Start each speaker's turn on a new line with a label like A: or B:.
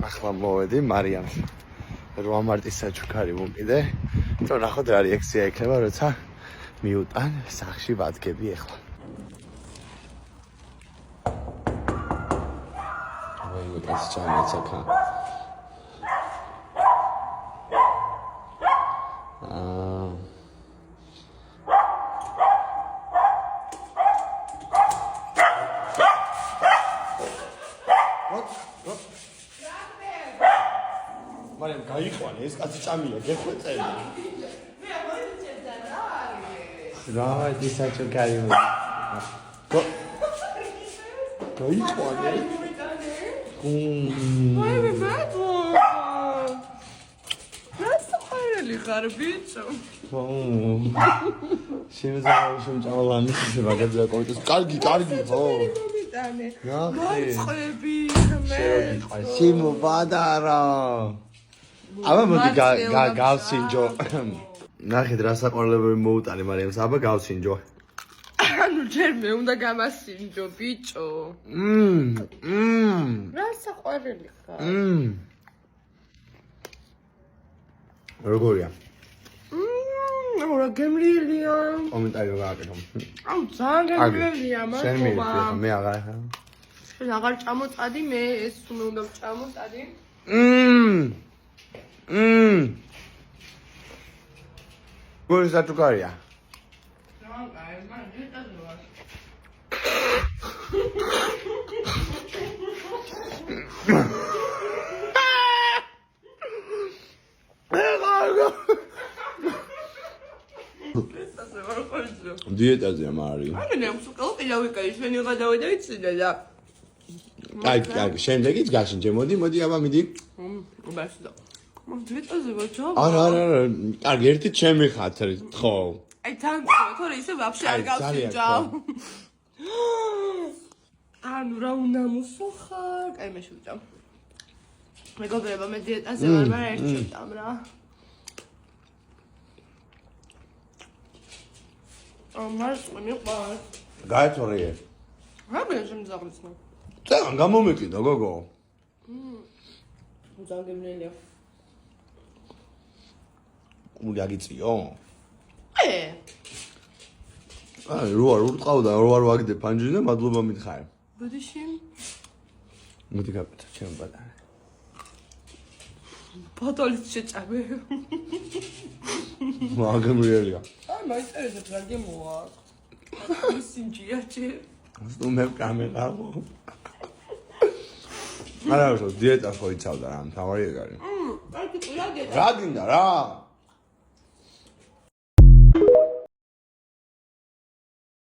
A: ახლა მოვედი მარიამში 8 მარტის საჩუქარი ვუმყიდე რომ ნახოთ რა რეაქცია ექნება როცა მიუტან სახში ვადგები ახლა ვაი ჩამეცაკა Mariam, გაიყვანე ეს კაცი ჭამია, გეხვეწელი. მე მოიწევდა რა არის? რა ის საჩუქარი. გაიყვანე. მე ბატო. რასაყარელი ხარ ბიჭო? შემიძლია შემჭავლანი მაგაზე აკეთოს. კარგი, ხო. მაწყები მე. შემოვადარა. აბა მოდი გავსინჯო. ნახეთ რა საყვარლებები მოუტანე მარიამს, აბა გავსინჯო. ანუ ჯერ მე უნდა გამასინჯო, ბიჭო. რა საყვარელი ხარ? როგორია? რა გემრიელია. კომენტარი რა გააკეთო? აუ ძალიან გემრიელია, მაგრამ მე აღარ შენ აღარ წამოწადი მე ეს უნდა წამოწადი. გოლის საჩუქარია. დიეტაზეა მარი. მე მსუკალ პილავიკაი შენი გადავედა იცინე და კარგი, შემდეგიც გაშინჯე, მოდი, აბა მიდი. ბასდა. დიეტაზე ვაჭა. არა, კარგი, ერთი ჩემი ხათრით, ხო. აი თან თორე ისე ვაფშე არ გავსინჯავ. ანუ რა უნდა მოსახარ? აი მე შევჭამ. მეგობრებო, მე დიეტაზე ვარ, ერთი შევჭამ რა. მას მიყვარს. გაიწორე. რა მე შემძაღლისნა. ძალიან გამომეკიდა გოგო. ძალიან გემრიელია. კული აგიწიო? აი, რო ურტყავდა, რო არ ვაგდე ფანჯრიდან, მადლობა მითხარ. ბოდიში. მოდი გაკეთე ჩემ ბატონი. ბატონის შეჭამე. მაგემრიელია. აი, მაიწერე რა გემოა. ისინჯია ჯერ. ნუ მე კამერაო. არა, დიეტა ხო იცავდა რა, თავარი ეგარი. აი, რა გინდა რა?